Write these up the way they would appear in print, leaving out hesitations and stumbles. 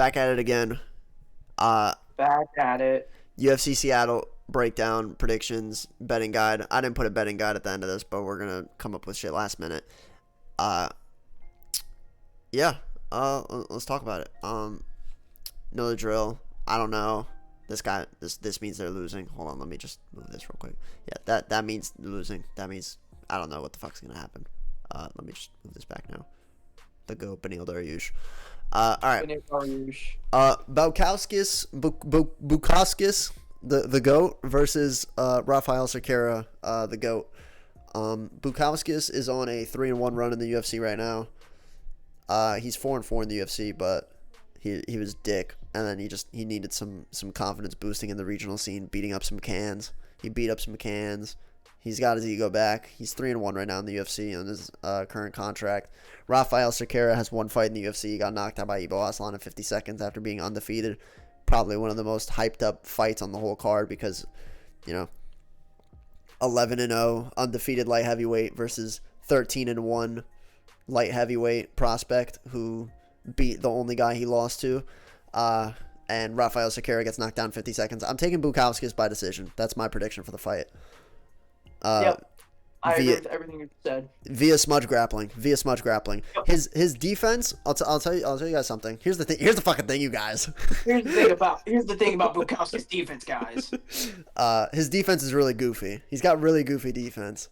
back at it again. Back at it. UFC Seattle breakdown, predictions, betting guide. I didn't put a betting guide at the end of this, but we're gonna come up with shit last minute. Uh, yeah. Let's talk about it. Know the drill. I don't know. This means they're losing. Hold on, let me just move this real quick. Yeah, that means losing. That means I don't know what the fuck's gonna happen. Let me just move this back now. The GOAT, Beneil Dariush. All right. Bukauskas, the GOAT versus Rafael Cerqueira, the GOAT. Bukauskas is on a 3-1 run in the UFC right now. He's 4-4 in the UFC, but he was dick, and then he needed some confidence boosting in the regional scene, beating up some cans. He beat up some cans. He's got his ego back. He's 3-1 right now in the UFC on his current contract. Rafael Cerqueira has one fight in the UFC. He got knocked out by Ibo Aslan in 50 seconds after being undefeated. Probably one of the most hyped up fights on the whole card because, 11-0 undefeated light heavyweight versus 13-1 light heavyweight prospect who beat the only guy he lost to. And Rafael Cerqueira gets knocked down in 50 seconds. I'm taking Bukauskas by decision. That's my prediction for the fight. Yep. I agree with everything you said. Via smudge grappling. Yep. His defense. I'll tell you guys something. Here's the thing. Here's the fucking thing, you guys. Here's the thing about Bukauskas' defense, guys. His defense is really goofy. He's got really goofy defense.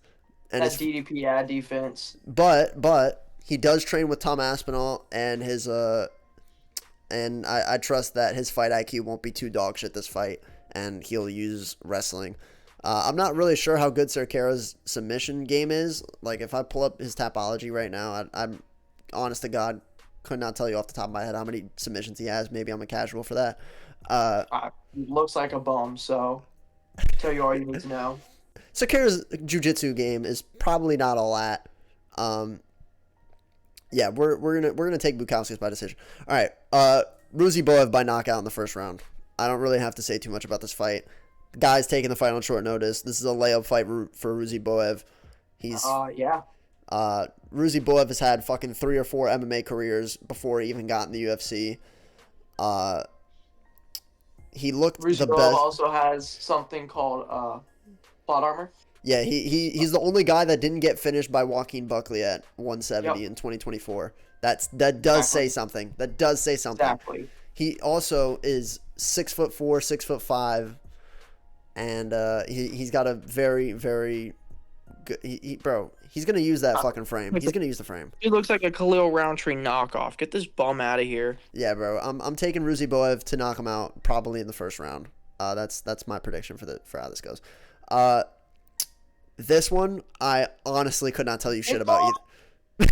And his DDP ad defense. But he does train with Tom Aspinall, and I trust that his fight IQ won't be too dog shit this fight, and he'll use wrestling. I'm not really sure how good Cerqueira's submission game is. Like, if I pull up his Tapology right now, I'm honest to God, could not tell you off the top of my head how many submissions he has. Maybe I'm a casual for that. Looks like a bum, so tell you all you need to know. Cerqueira's jiu-jitsu game is probably not all that. Yeah, we're gonna take Bukauskas by decision. All right, Ruzi Boev by knockout in the first round. I don't really have to say too much about this fight. The guy's taking the fight on short notice. This is a layup fight for Ruzi Boev. He's yeah. Ruzi Boev has had fucking 3 or 4 MMA careers before he even got in the UFC. He looked Ruzi the Boev best. Also has something called plot armor. Yeah, he's the only guy that didn't get finished by Joaquin Buckley at 170 in 2024. That does say something. That does say something. Exactly. He also is 6'4", 6'5", and he's got a very, very good. He's gonna use that fucking frame. He's gonna use the frame. He looks like a Khalil Roundtree knockoff. Get this bum out of here. Yeah, bro. I'm taking Ruzi Boev to knock him out probably in the first round. That's my prediction for how this goes. This one, I honestly could not tell you shit about either.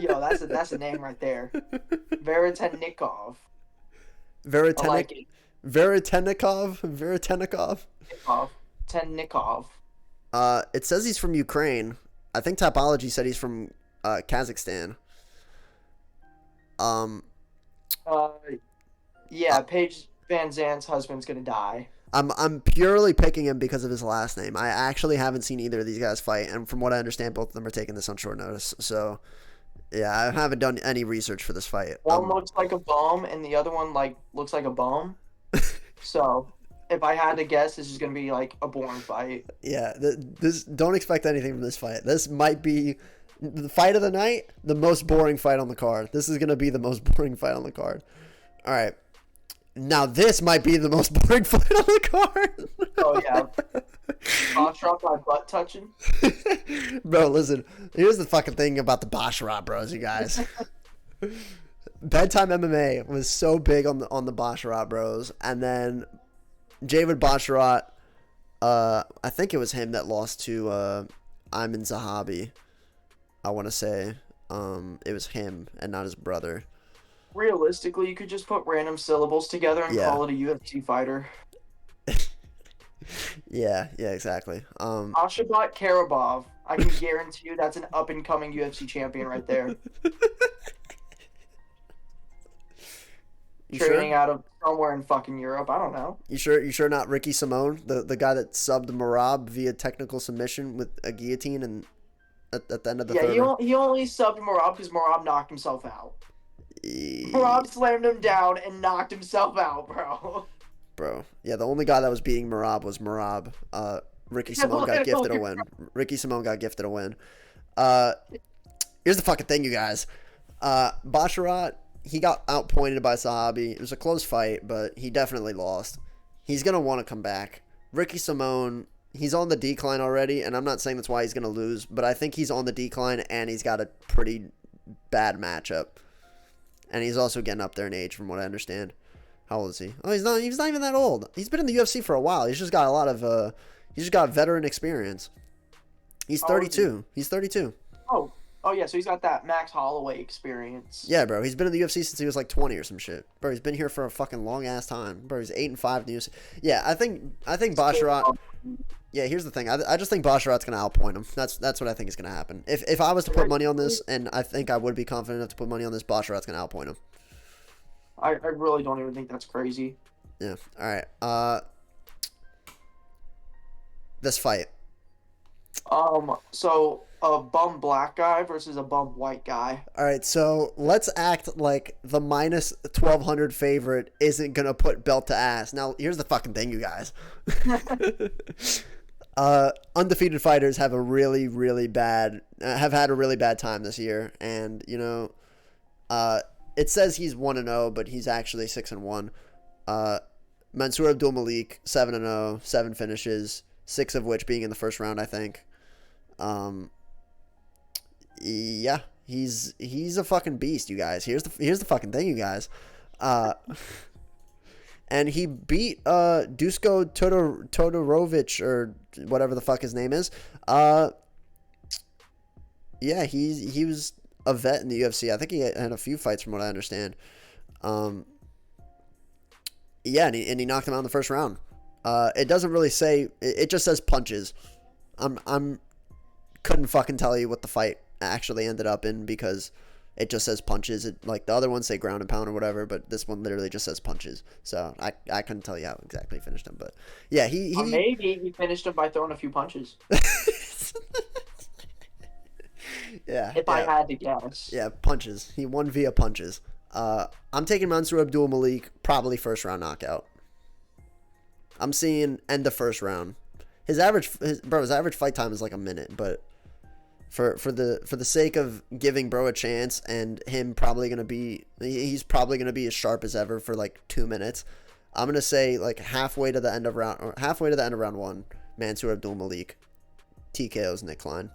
Yo, that's a name right there. Veretennikov. Veretennikov. Tennikov. It says he's from Ukraine. I think Tapology said he's from Kazakhstan. Yeah, Paige Van Zandt's husband's gonna die. I'm purely picking him because of his last name. I actually haven't seen either of these guys fight, and from what I understand, both of them are taking this on short notice. So, yeah, I haven't done any research for this fight. One looks like a bum, and the other one looks like a bum. So, if I had to guess, this is gonna be like a boring fight. Yeah, this don't expect anything from this fight. This might be the fight of the night, the most boring fight on the card. This is gonna be the most boring fight on the card. All right. Now this might be the most boring fight on the card. Oh yeah. Basharat by butt touching. Bro, listen. Here's the fucking thing about the Basharat bros, you guys. Bedtime MMA was so big on the Basharat bros, and then Javid Basharat, I think it was him that lost to Ayman Zahabi. I want to say it was him and not his brother. Realistically, you could just put random syllables together and call it a UFC fighter. yeah, exactly. Ashabat Karabov. I can guarantee you that's an up-and-coming UFC champion right there. Training out of somewhere in fucking Europe. I don't know. You sure not Ricky Simone, the guy that subbed Marab via technical submission with a guillotine and at the end of the third round? He only subbed Marab because Marab knocked himself out. Rob slammed him down and knocked himself out, bro. Bro. Yeah, the only guy that was beating Merab was Merab. Ricky Simone got gifted a win. Ricky Simone got gifted a win. Here's the fucking thing, you guys. Basharat, he got outpointed by Sahabi. It was a close fight, but he definitely lost. He's going to want to come back. Ricky Simone, he's on the decline already, and I'm not saying that's why he's going to lose, but I think he's on the decline, and he's got a pretty bad matchup. And he's also getting up there in age, from what I understand. How old is he? Oh, he's not even that old. He's been in the UFC for a while. He's just got a lot of he's just got veteran experience. He's 32. He's 32. Oh yeah, so he's got that Max Holloway experience. Yeah, bro. He's been in the UFC since he was like 20 or some shit. Bro, he's been here for a fucking long ass time. Bro, he's 8-5 in the UFC. Yeah, I think Basharat. Yeah, here's the thing. I just think Basharat's gonna outpoint him. That's what I think is gonna happen. If I was to put money on this, and I think I would be confident enough to put money on this, Basharat's gonna outpoint him. I really don't even think that's crazy. Yeah. All right. This fight. So a bum black guy versus a bum white guy. All right, so let's act like the minus 1,200 favorite isn't gonna put belt to ass. Now, here's the fucking thing, you guys. Undefeated fighters have a really, really bad have had a really bad time this year, and you know, it says he's 1-0, but he's actually 6-1. Mansour Abdul Malik 7-0, 7 finishes, 6 of which being in the first round, I think. Yeah, he's a fucking beast, you guys. Here's the fucking thing, you guys. And he beat Dusko Todorovic, or whatever the fuck his name is. Yeah, he was a vet in the UFC. I think he had a few fights from what I understand. Yeah, and he knocked him out in the first round. It doesn't really say. It just says punches. I'm couldn't fucking tell you what the fight actually ended up in because it just says punches. It, like the other ones say ground and pound or whatever, but this one literally just says punches. So I couldn't tell you how exactly he finished him, but yeah, he maybe he finished him by throwing a few punches. Yeah. If I had to guess. Yeah, punches. He won via punches. I'm taking Mansour Abdul Malik, probably first round knockout. I'm seeing end of first round. His average fight time is like a minute, but for the sake of giving bro a chance and him he's probably gonna be as sharp as ever for like 2 minutes. I'm gonna say like halfway to the end of round 1, Mansour Abdul Malik TKO's Nick Klein.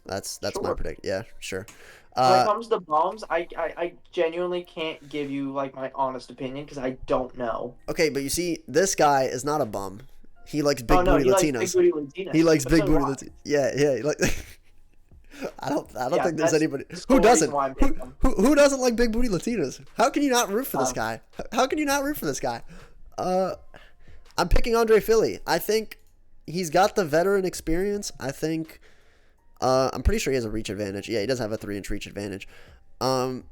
That's sure. My prediction. Yeah, sure. When it comes to bums, I genuinely can't give you like my honest opinion because I don't know. Okay, but you see, this guy is not a bum. He likes big booty Latinos. He likes big booty Latinos. Yeah. Like, I don't think there's anybody who doesn't. Who doesn't like big booty Latinos? How can you not root for this guy? How can you not root for this guy? I'm picking Andre Fili. I think he's got the veteran experience. I think. I'm pretty sure he has a reach advantage. Yeah, he does have a 3-inch reach advantage. I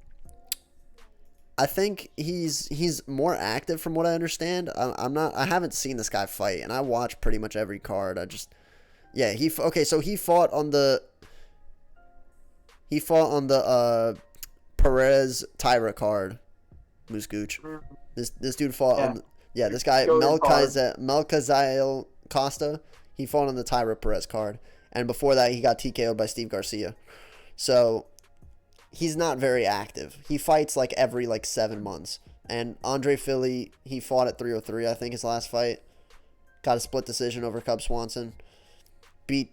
think he's more active from what I understand. I haven't seen this guy fight, and I watch pretty much every card. So he fought on the Perez Tyra card. Moose Gooch. This dude fought on this guy Melkaziel Costa. He fought on the Tyra Perez card. And before that, he got TKO'd by Steve Garcia. So, he's not very active. He fights like every 7 months. And Andre Fili, he fought at 303, I think, his last fight. Got a split decision over Cub Swanson. He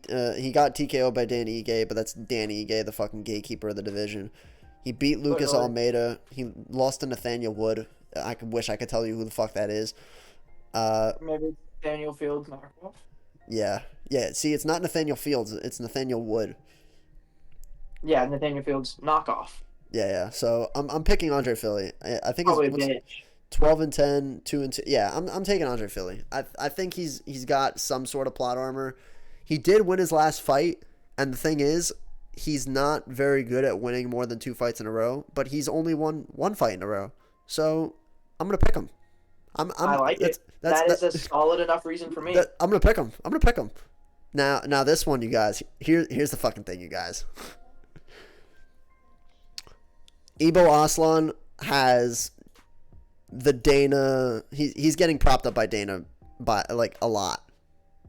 got TKO'd by Danny Ige, but that's Danny Ige, the fucking gatekeeper of the division. He beat Lucas Almeida. He lost to Nathaniel Wood. I wish I could tell you who the fuck that is. Maybe Daniel Fields knockoff? Yeah. See, it's not Nathaniel Fields. It's Nathaniel Wood. Yeah, Nathaniel Fields knockoff. Yeah. So I'm picking Andre Fili. I think it's 12-10, 2-2. Yeah, I'm taking Andre Fili. I think he's got some sort of plot armor. He did win his last fight, and the thing is, he's not very good at winning more than 2 fights in a row. But he's only won 1 fight in a row. So I'm gonna pick him. I like it. That is a solid enough reason for me. I'm gonna pick him. Now this one, you guys. Here's the fucking thing, you guys. Ibo Aslan has the Dana. He's getting propped up by Dana by like a lot.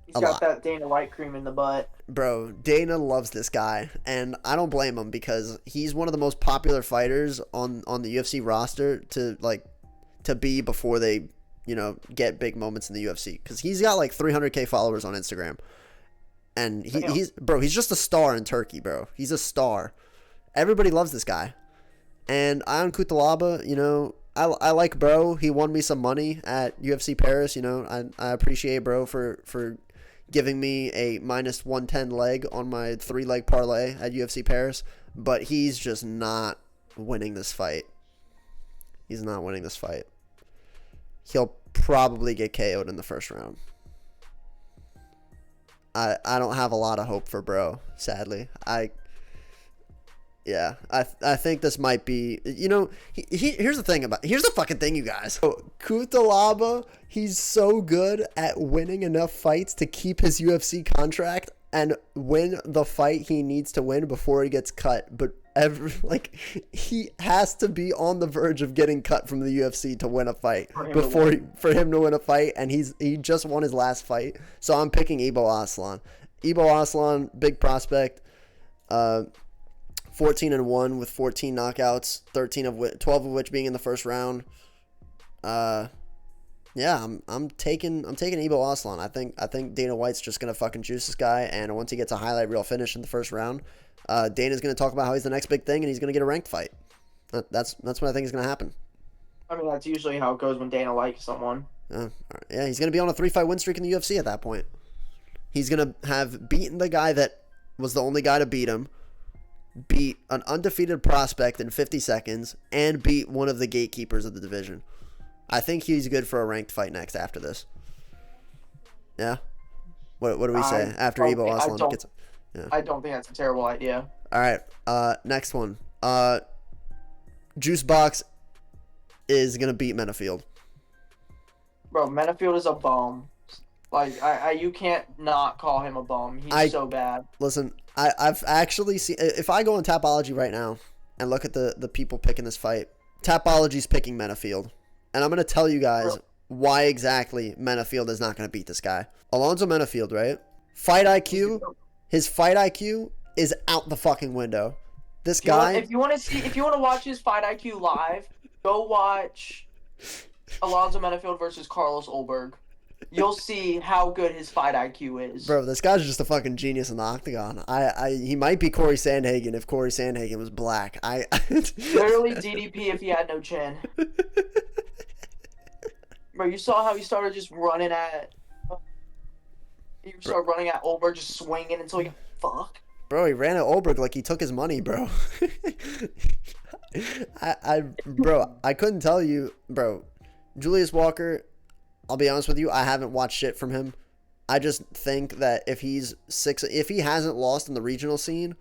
He's got that Dana White cream in the butt. Bro, Dana loves this guy, and I don't blame him because he's one of the most popular fighters on the UFC roster to be before they, get big moments in the UFC, because he's got like 300K followers on Instagram, and he's just a star in Turkey, bro. He's a star. Everybody loves this guy. And Ion Cutelaba, I like bro. He won me some money at UFC Paris. I appreciate bro for giving me a minus 110 leg on my 3-leg parlay at UFC Paris. But he's just not winning this fight. He's not winning this fight. He'll probably get KO'd in the first round. I don't have a lot of hope for bro, sadly. Yeah, I think this might be, here's the fucking thing, you guys. So, Cutelaba, he's so good at winning enough fights to keep his UFC contract and win the fight he needs to win before he gets cut. But he has to be on the verge of getting cut from the UFC to win a fight for him to win a fight, and he just won his last fight. So I'm picking Ibo Aslan. Ibo Aslan, big prospect. 14-1 with 14 knockouts, 12 of which being in the first round. Yeah, I'm taking Ibo Aslan. I think Dana White's just gonna fucking juice this guy, and once he gets a highlight reel finish in the first round, Dana's gonna talk about how he's the next big thing, and he's gonna get a ranked fight. That's what I think is gonna happen. I mean, that's usually how it goes when Dana likes someone. Yeah, he's gonna be on a 3-fight win streak in the UFC at that point. He's gonna have beaten the guy that was the only guy to beat him, beat an undefeated prospect in 50 seconds, and beat one of the gatekeepers of the division. I think he's good for a ranked fight next after this. Yeah? What do we say after Ibo Aslan gets... Yeah. I don't think that's a terrible idea. All right, next one. Juice Box is going to beat Menafield. Bro, Menafield is a bum. Like, you can't not call him a bum. He's so bad. Listen, I've actually seen... If I go on Tapology right now and look at the people picking this fight, Tapology's picking Menafield. And I'm going to tell you guys why exactly Menafield is not going to beat this guy. Alonzo Menafield, right? His fight IQ is out the fucking window. This guy... If you want to watch his fight IQ live, go watch Alonzo Menafield versus Carlos Ulberg. You'll see how good his fight IQ is. Bro, this guy's just a fucking genius in the octagon. He might be Corey Sandhagen if Corey Sandhagen was black. Literally DDP if he had no chin. Bro, you saw how he started just running at... He started running at Ulberg, just swinging until he got fucked. Bro, he ran at Ulberg like he took his money, bro. I couldn't tell you, bro. Julius Walker, I'll be honest with you, I haven't watched shit from him. I just think that if he hasn't lost in the regional scene,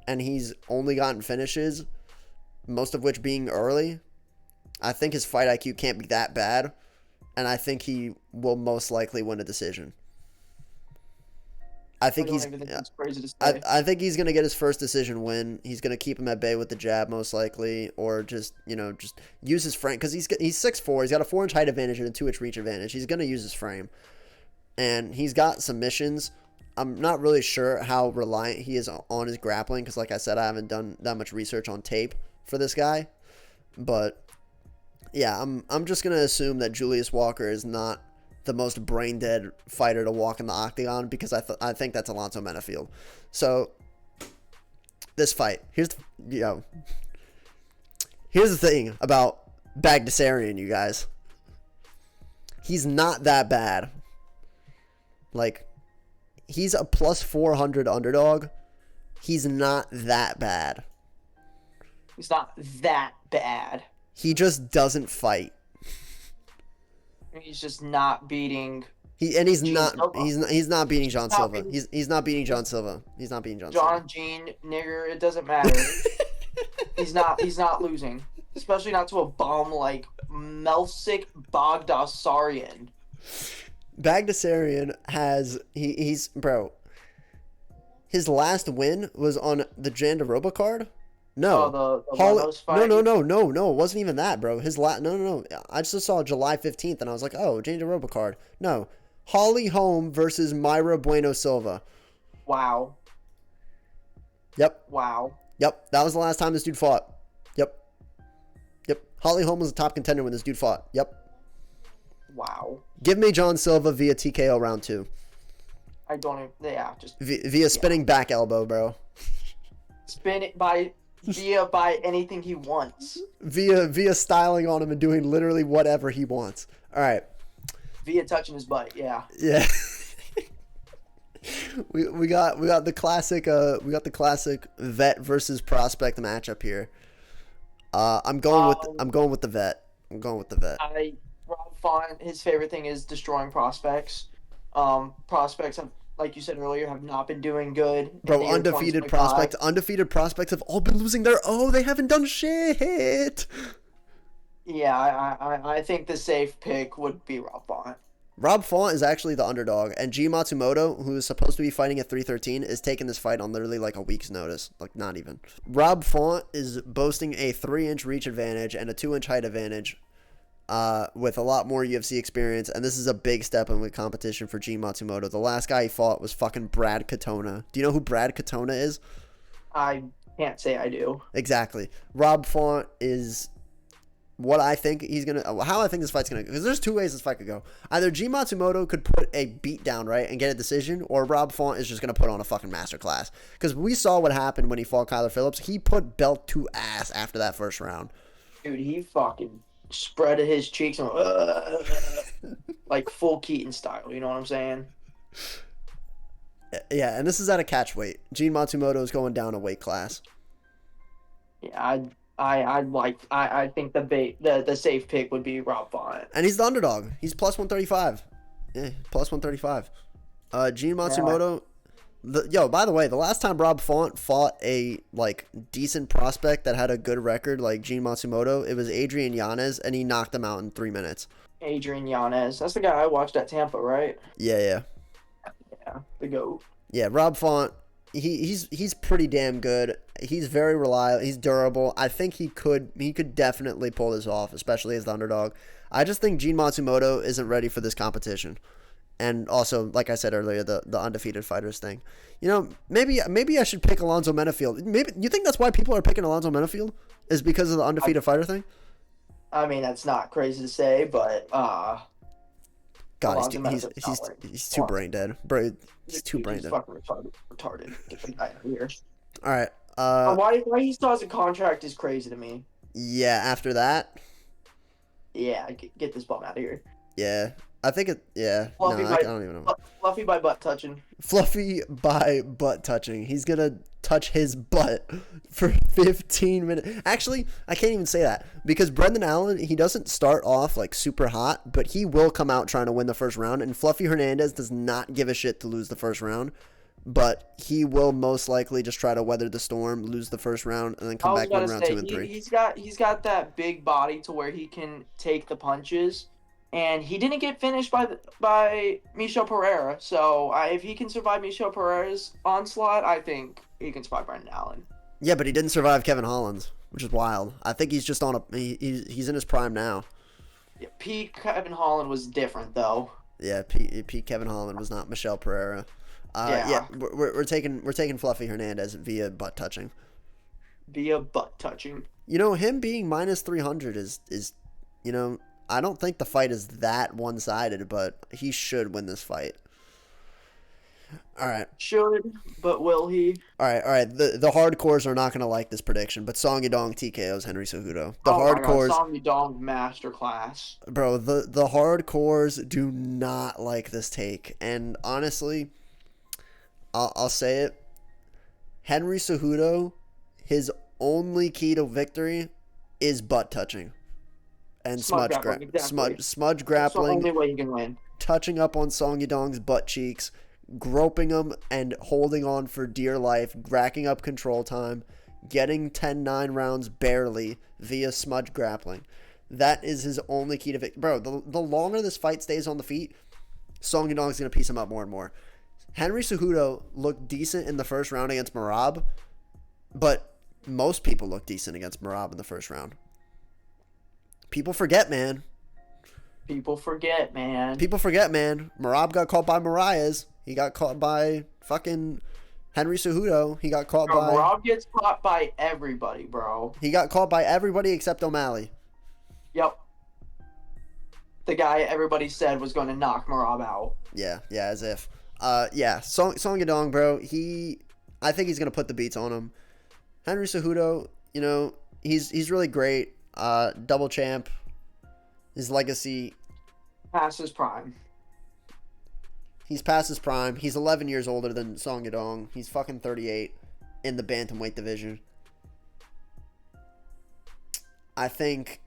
and he's only gotten finishes, most of which being early, I think his fight IQ can't be that bad, and I think he will most likely win a decision. I think he's going to get his first decision win. He's going to keep him at bay with the jab most likely, or just use his frame, because he's 6'4", he's got a 4-inch height advantage and a 2-inch reach advantage. He's going to use his frame, and he's got submissions. I'm not really sure how reliant he is on his grappling, because like I said, I haven't done that much research on tape for this guy, but yeah, I'm just going to assume that Julius Walker is not the most brain dead fighter to walk in the octagon, because I think that's Alonzo Menafield. So this fight, here's the thing about Bagdasarian, you guys. He's not that bad. Like, he's a plus 400 underdog. He's not that bad. He's not that bad. He just doesn't fight. He's just not beating. He's not beating John Silva. He's not beating John Silva. He's not beating John Silva. John Gene nigger, it doesn't matter. He's not losing, especially not to a bum like Melsik Bagdasaryan. Bagdasarian he's bro. His last win was on the Jandiroba card, Oh, No. the Holly, Lemos no, fight. no, no, no, no. It wasn't even that, bro. No, no, no. I just saw July 15th, and I was like, oh, change the robocard. No. Holly Holm versus Myra Bueno Silva. Wow. Yep. Wow. Yep. That was the last time this dude fought. Yep. Yep. Holly Holm was a top contender when this dude fought. Yep. Wow. Give me John Silva via TKO round 2. I don't even. Yeah, just Via spinning back elbow, bro. spin it by anything he wants. Via styling on him and doing literally whatever he wants. All right. Via touching his butt. Yeah. Yeah. we got the classic vet versus prospect matchup here. I'm going with the vet. Rob Font, his favorite thing is destroying prospects. Prospects have, like you said earlier, have not been doing good. Bro, undefeated prospects have all been losing their they haven't done shit. Yeah, I think the safe pick would be Rob Font. Rob Font is actually the underdog, and G Matsumoto, who is supposed to be fighting at 313, is taking this fight on literally like a week's notice. Like, not even. Rob Font is boasting a 3-inch reach advantage and a 2-inch height advantage with a lot more UFC experience, and this is a big step in the competition for G Matsumoto. The last guy he fought was fucking Brad Katona. Do you know who Brad Katona is? I can't say I do. Exactly. Rob Font is what I think how I think this fight's gonna go. Because there's two ways this fight could go. Either G Matsumoto could put a beat down, right, and get a decision, or Rob Font is just gonna put on a fucking masterclass. Because we saw what happened when he fought Kyler Phillips. He put belt to ass after that first round. Dude, he fucking spread his cheeks and like full Keaton style. You know what I'm saying? Yeah, and this is at a catch weight. Gene Matsumoto is going down a weight class. Yeah, I think the safe pick would be Rob Font. And he's the underdog. He's plus 135. Yeah, plus 135. Gene Matsumoto. By the way, the last time Rob Font fought a like decent prospect that had a good record like Gene Matsumoto, it was Adrian Yanez, and he knocked him out in 3 minutes. Adrian Yanez. That's the guy I watched at Tampa, right? Yeah. Yeah, the GOAT. Yeah, Rob Font, he's pretty damn good. He's very reliable. He's durable. I think he could definitely pull this off, especially as the underdog. I just think Gene Matsumoto isn't ready for this competition. And also, like I said earlier, the undefeated fighters thing. You know, maybe I should pick Alonzo Menafield. Maybe you think that's why people are picking Alonzo Menafield is because of the undefeated fighter thing? I mean, that's not crazy to say, but God, he's too brain dead. Bro, he's too brain dead. Fucking retarded. Get the guy out of here. All right. Why he still has a contract is crazy to me. Yeah. After that. Yeah, get this bum out of here. Yeah. I think it. Yeah. I don't even know. Fluffy by butt touching. Fluffy by butt touching. He's gonna touch his butt for 15 minutes. Actually, I can't even say that because Brendan Allen, he doesn't start off like super hot, but he will come out trying to win the first round. And Fluffy Hernandez does not give a shit to lose the first round, but he will most likely just try to weather the storm, lose the first round, and then come back win round 2 and 3. He's got that big body to where he can take the punches. And he didn't get finished by Michel Pereira. So if he can survive Michel Pereira's onslaught, I think he can survive Brendan Allen. Yeah, but he didn't survive Kevin Holland, which is wild. I think he's just he's in his prime now. Yeah, Pete Kevin Holland was different though. Yeah, Pete Kevin Holland was not Michel Pereira. Yeah, we're taking Fluffy Hernandez via butt touching. Via butt touching. You know, him being minus 300 is you know. I don't think the fight is that one-sided, but he should win this fight. All right. Should, but will he? All right. The hardcores are not going to like this prediction, but Song Yadong TKO's Henry Cejudo. The hardcores. Song Yadong masterclass. Bro, the hardcores do not like this take, and honestly, I'll say it. Henry Cejudo, his only key to victory is butt touching. And smudge grappling. Smudge grappling. That's the only way you can win. Touching up on Song Yadong's butt cheeks, groping him and holding on for dear life, racking up control time, getting 10-9 rounds barely via smudge grappling. That is his only key to victory. Bro, the longer this fight stays on the feet, Song Yadong's going to piece him up more and more. Henry Cejudo looked decent in the first round against Merab, but most people look decent against Merab in the first round. People forget, man. People forget, man. Merab got caught by Marias. He got caught by fucking Henry Cejudo. He got caught by... Merab gets caught by everybody, bro. He got caught by everybody except O'Malley. Yep. The guy everybody said was going to knock Merab out. Yeah, as if. Song Yadong, bro. I think he's gonna put the beats on him. Henry Cejudo, he's really great. Double champ. His legacy. Past his prime. He's past his prime. He's 11 years older than Song Yadong. He's fucking 38 in the bantamweight division. I think.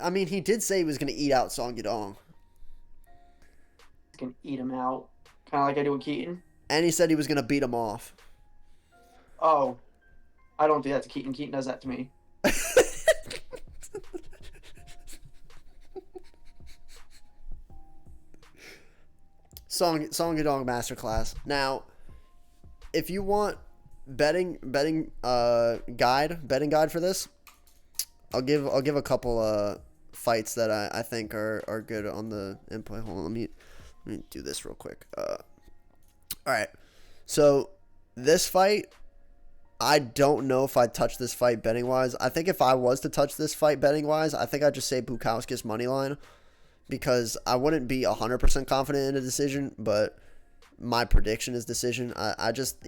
I mean, he did say he was gonna eat out Song Yadong. He's gonna eat him out. Kind of like I do with Keaton. And he said he was going to beat him off. Oh. I don't do that to Keaton. Keaton does that to me. Song Yadong Masterclass. Now, if you want betting guide for this, I'll give a couple fights that I think are good on the input. Hold on, let me do this real quick. All right. So this fight, I don't know if I'd touch this fight betting wise. I think if I was to touch this fight betting wise, I think I'd just say Bukowski's money line, because I wouldn't be 100% confident in a decision, but my prediction is decision.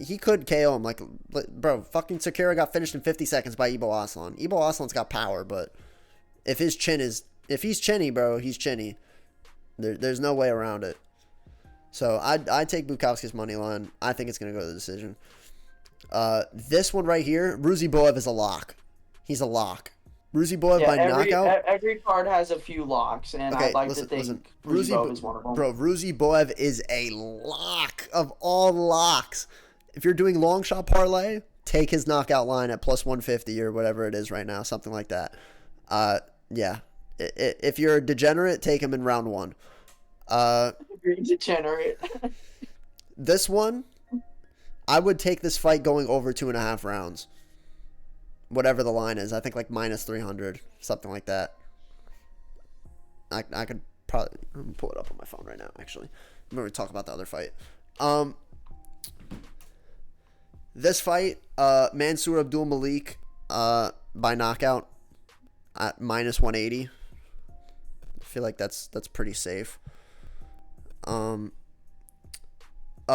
He could KO him. Like, bro, fucking Sakura got finished in 50 seconds by Ibo Aslan. Ibo Aslan's got power, but if he's chinny, bro, he's chinny. There's no way around it. So I'd take Bukowski's money line. I think it's going to go to the decision. This one right here, Ruziboev is a lock. He's a lock. Ruziboev by knockout. Every card has a few locks, and I'd like to think Ruziboev is one of them. Bro, Ruziboev is a lock of all locks. If you're doing long shot parlay, take his knockout line at plus 150 or whatever it is right now, something like that. Yeah. If you're a degenerate, take him in round one. You're degenerate. This one, I would take this fight going over 2.5 rounds. Whatever the line is. I think like minus 300, something like that. I could probably pull it up on my phone right now, actually. I'm going to talk about the other fight. This fight, Mansour Abdul Malik by knockout at minus 180. I feel like that's pretty safe. Oh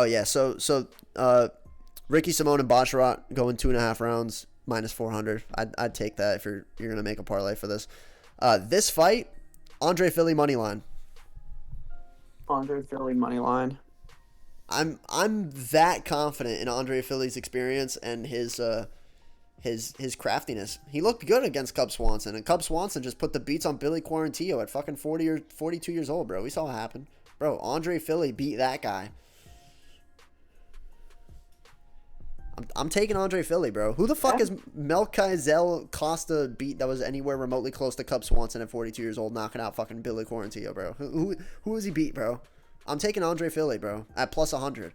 yeah, so Ricky Simone and Basharat going 2.5 rounds, minus 400. I'd take that if you're gonna make a parlay for this. This fight, Andre Philly money line. Andre Philly money line. I'm that confident in Andre Philly's experience and his craftiness. He looked good against Cub Swanson, and Cub Swanson just put the beats on Billy Quarantillo at fucking 40 or 42 years old, bro. We saw it happen. Bro, Andre Philly beat that guy. I'm taking Andre Philly, bro. Who the fuck is Melchizel Costa beat that was anywhere remotely close to Cub Swanson at 42 years old, knocking out fucking Billy Quarantillo, bro? Who was he beat, bro? I'm taking Andre Philly, bro, at plus 100.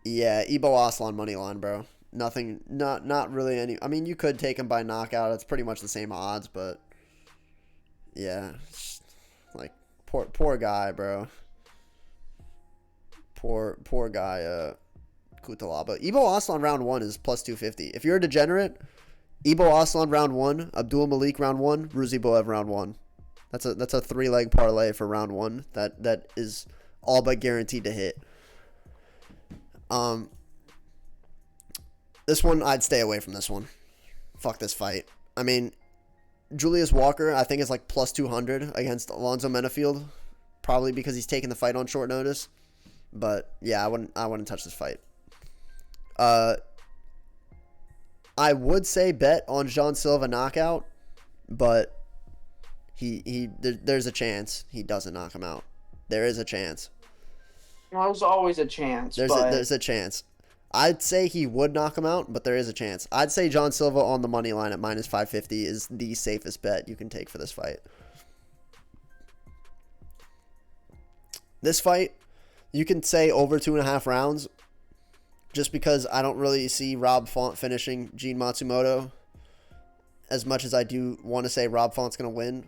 Yeah, Ibo Aslan money line, bro. Nothing, not really any. I mean, you could take him by knockout. It's pretty much the same odds, but yeah, like poor guy, bro. Poor guy, Kutalaba. Ibo Aslan round 1 is plus 250. If you're a degenerate, Ibo Aslan round 1, Abdul Malik round 1, Ruziboev round 1. That's a 3-leg parlay for round 1. That is all but guaranteed to hit. This one, I'd stay away from this one. Fuck this fight. I mean, Julius Walker, I think, is like plus 200 against Alonzo Menafield, probably because he's taking the fight on short notice. But yeah, I wouldn't touch this fight. I would say bet on Jean Silva knockout, but there's a chance he doesn't knock him out. There is a chance. Well, there's always a chance. There's a chance. I'd say he would knock him out, but there is a chance. I'd say John Silva on the money line at minus 550 is the safest bet you can take for this fight. This fight, you can say over 2.5 rounds. just because I don't really see Rob Font finishing Gene Matsumoto as much as I do want to say Rob Font's going to win.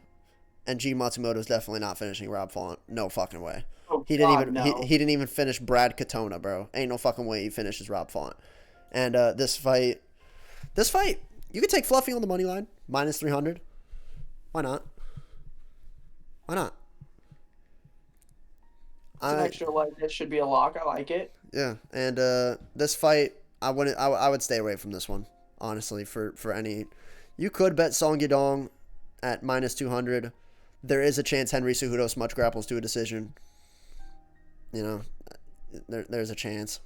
And Gene Matsumoto's definitely not finishing Rob Font. No fucking way. Oh, He didn't God, even no. he didn't even finish Brad Katona, bro. Ain't no fucking way he finishes Rob Font. And this fight, you could take Fluffy on the money line, minus 300. Why not? Why not? It's an extra leg. That should be a lock. I like it. Yeah, and this fight, I would stay away from this one, honestly. For any, you could bet Song Yadong at minus 200. There is a chance Henry Cejudo smudge grapples to a decision. You know, there's a chance.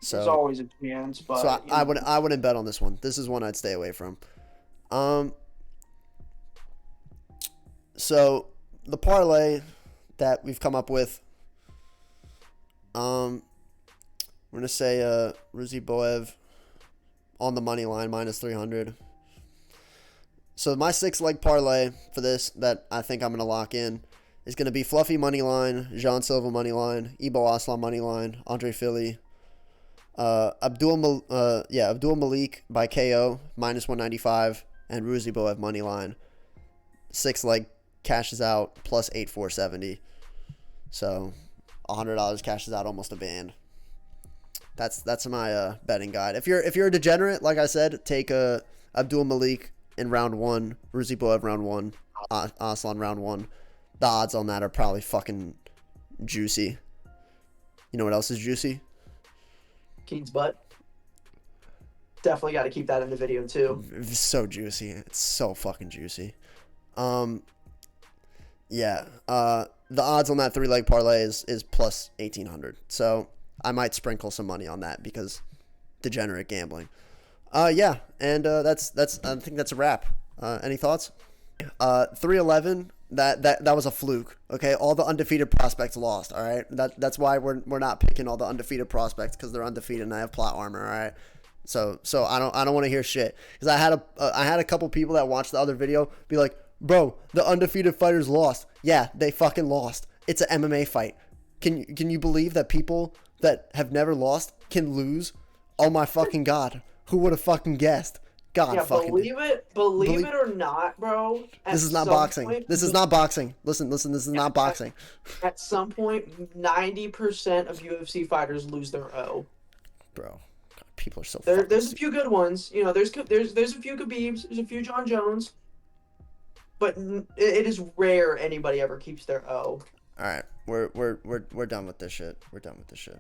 So, There's always a chance, but so I wouldn't bet on this one. This is one I'd stay away from. So the parlay that we've come up with, we're gonna say Ruzi Boev on the money line minus 300. So my 6-leg parlay for this that I think I'm gonna lock in is gonna be Fluffy money line, Jean Silva money line, Ibo Aslan money line, Andre Philly, Abdul Malik by KO minus 195, and Ruzi Boev money line. 6-leg cashes out plus 8,470. So $100 cashes out almost a band. That's my betting guide. If you're a degenerate, like I said, take Abdul Malik in round 1, Ruzi Boev round 1, Aslan round 1. The odds on that are probably fucking juicy. You know what else is juicy? Keen's butt. Definitely got to keep that in the video too. It's so juicy. It's so fucking juicy. Yeah. The odds on that 3-leg parlay is plus 1,800. So I might sprinkle some money on that because degenerate gambling. Yeah, and that's I think that's a wrap. Any thoughts? 311. That was a fluke. Okay, all the undefeated prospects lost. All right, that's why we're not picking all the undefeated prospects because they're undefeated and I have plot armor. All right. So I don't want to hear shit because I had a couple people that watched the other video be like, bro, the undefeated fighters lost. Yeah, they fucking lost. It's an MMA fight. Can you believe that people that have never lost can lose? Oh my fucking god. Who would have fucking guessed? God Yeah, fucking. believe it or not, bro. This is not boxing. This is not boxing. Listen. This is not boxing. At some point, 90% of UFC fighters lose their O. Bro, God, people are so. There's a few good ones. You know, there's a few Khabibs, there's a few John Jones, but it is rare anybody ever keeps their O. All right, we're done with this shit. We're done with this shit.